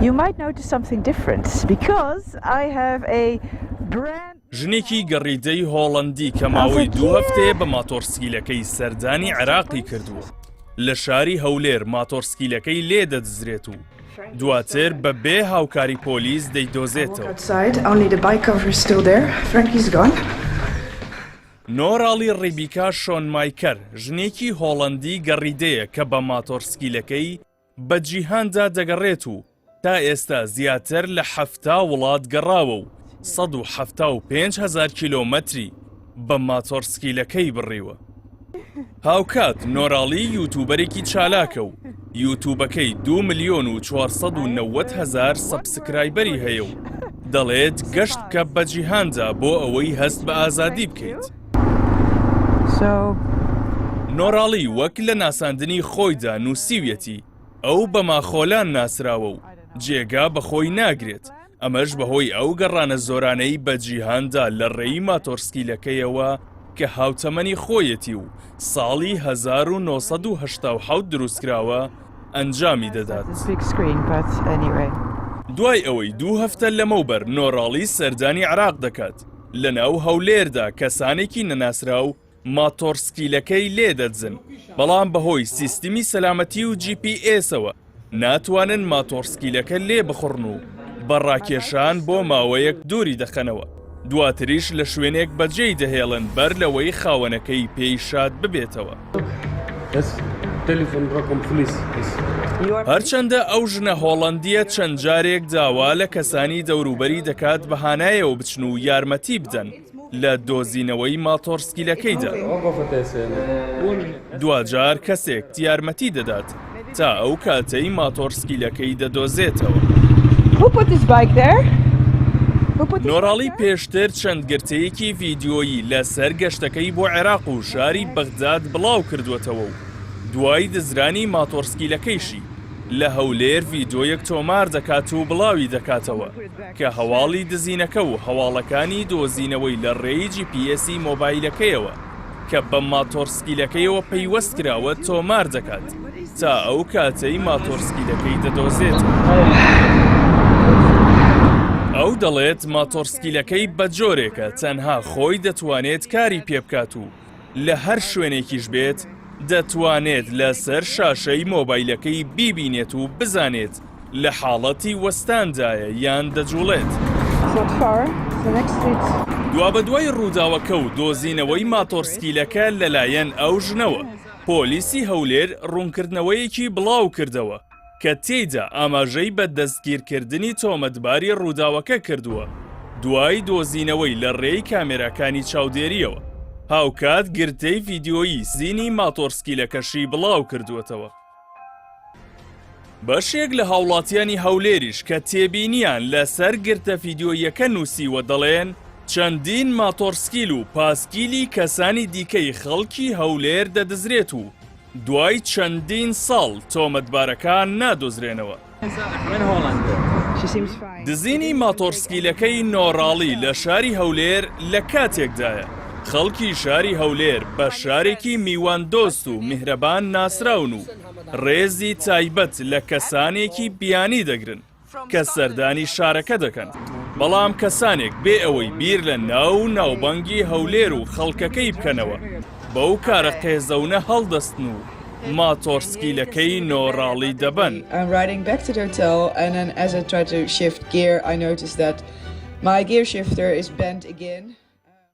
you might notice something different because I have a brand. ژنێکی گەڕیدەی هۆڵەندی کە ماوەی 2 هەفتەیە بە ماتۆرسکیلەکەی سەردانی عێراقی کردووە. لە شاری هەولێر ماتۆرسکیلەکەی لێ دەدزرێت و دواتر بە بێ هاوکاری پۆلیس دەیدۆزێتەوە. نۆراڵی ڕێبیکا شۆنمایکەر ژنێکی هۆڵەندی گەڕیدەیە کە بە ماتۆرسکیلەکەی بە جیهاندا دەگەڕێت و تا ئێستا زیاتر لە 7 وڵات گەڕاوە و 175,000 کیلۆمەتری بە ماتۆرسکیلەکەی بڕیوە. هاوکات نۆراڵی یوتوبەرێکی چالاکە و یوتوبەکەی 2,490,000 سەبسکرایبەری هەیە و دەڵێت گەشت بکە بە جیهاندا بۆ ئەوەی هەست بە ئازادی بکەیت. نۆراڵی وەک لە ناساندنی خۆیدا نووسیویەتی ئەو بە ماخۆلان ناسراوە و جێگا بەخۆی ناگرێت. ئەمەش بەهۆی ئەو گەڕانە زۆرانەی بە جیهاندا لە ڕێی ماتۆرسکیلەکەیەوە کە هاوتەمەنی خۆیەتی و ساڵی 1970 دروستکراوە ئەنجامی دەدات. دوای ئەوەی 2 هەفتە لەمەوبەر نۆراڵی سەردانی عێراق دەکات لە ناو هەولێردا کەسانێکی نەناسراو ماتۆرسکیلەکەی لێ دەدزن، بەڵام بەهۆی سیستمی سەلامەتی و GPS-ەوە ناتوانن ماتۆرسکیلەکە لێ بخڕن و بەڕاکێشان بۆ ماوەیەک دووری دەخەنەوە. دواتریش لە شوێنێک بەجێی دەهێڵن بەر لەوەی خاوەنەکەی پێی شاد ببێتەوە. هەرچەندە ئەو ژنە هۆڵەندیە چەند جارێک داوا لە کەسانی دەوروبەری دەکات بەهانایەوە بچن و یارمەتی بدەن لە دۆزینەوەی ماتۆرسکیلەکەیدا. دوجار کەسێک یارمەتی دەدات تا ئەو کاتەی ماتۆرسکیلەکەی دەدۆزێتەوە. نۆراڵی پێشتر چەند گرتەیەکی ڤیدیۆیی لەسەر گەشتەکەی بۆ عێراق و شاری بەغداد بڵاو کردوێتەوە و دوای دزرانی ماتۆرسکیلەکەیشی لە هەولێر ڤیدیۆیەک تۆمار دەکات و بڵاوی دەکاتەوە کە هەواڵی دزینەکە و هەواڵەکانی دۆزینەوەی لە ڕێی GPS-ی مۆبایلەکەیەوە کە بە ماتۆرسکیلەکەیەوە پەیوەست کراوە تۆمار دەکات تا ئەو کاتەی ماتۆرسکیلەکەی دەدۆزێتەوە. ئەو دەڵێت ماتۆرسکیلەکەی بە جۆرێکە تەنها خۆی دەتوانێت کاری پێ بکات و لە هەر شوێنێکیش بێت دەتوانێت لەسەر شاشەی مۆبایلەکەی بیبینێت و بزانێت لە حاڵەتی وەستاندایە یان دەجوڵێت. دوا بەدوای ڕووداوەکە و دۆزینەوەی ماتۆرسکیلەکە لەلایەن ئەو ژنەوە پۆلیسی هەولێر ڕوونکردنەوەیەکی بڵاو کردەوە کە تێیدا ئاماژەی بە دەستگیرکردنی تۆمەتباری ڕووداوەکە کردووە دوای دۆزینەوەی لە ڕێی کامێراکانی چاودێریەوە. هاوکات گرتەی ڤیدیۆیی زینی ماتۆرسکیلەکەشی بڵاو کردووەتەوە. بەشێک لە هاوڵاتیانی هەولێریش کە تێبینیان لەسەر گرتە ڤیدیۆیەکە نووسیوە دەڵێن چەندین ماتۆرسکیل و پاسکیلی کەسانی دیکەی خەڵکی هەولێر دەدزرێت و دوای چەندین ساڵ تۆمەتبارەکان نادۆزرێنەوە. دزینی ماتۆرسکیلەکەی نۆراڵی لە شاری هەولێر لە کاتێکدایە خەڵکی شاری هەولێر بە شارێکی میواندۆست و میهرەبان ناسراون و ڕێزی تایبەت لە کەسانێکی بیانی دەگرن کە سەردانی شارەکە دەکەن. بەڵام کەسانێک بێ ئەوەی بیر لە ناوبانگی هەولێر و خەڵکەکەی بکەنەوە بەو کارە قێزەونە هەڵدەستن و ماتۆرسکیلەکەی نۆراڵی دەبن. My gear shifter is bent again.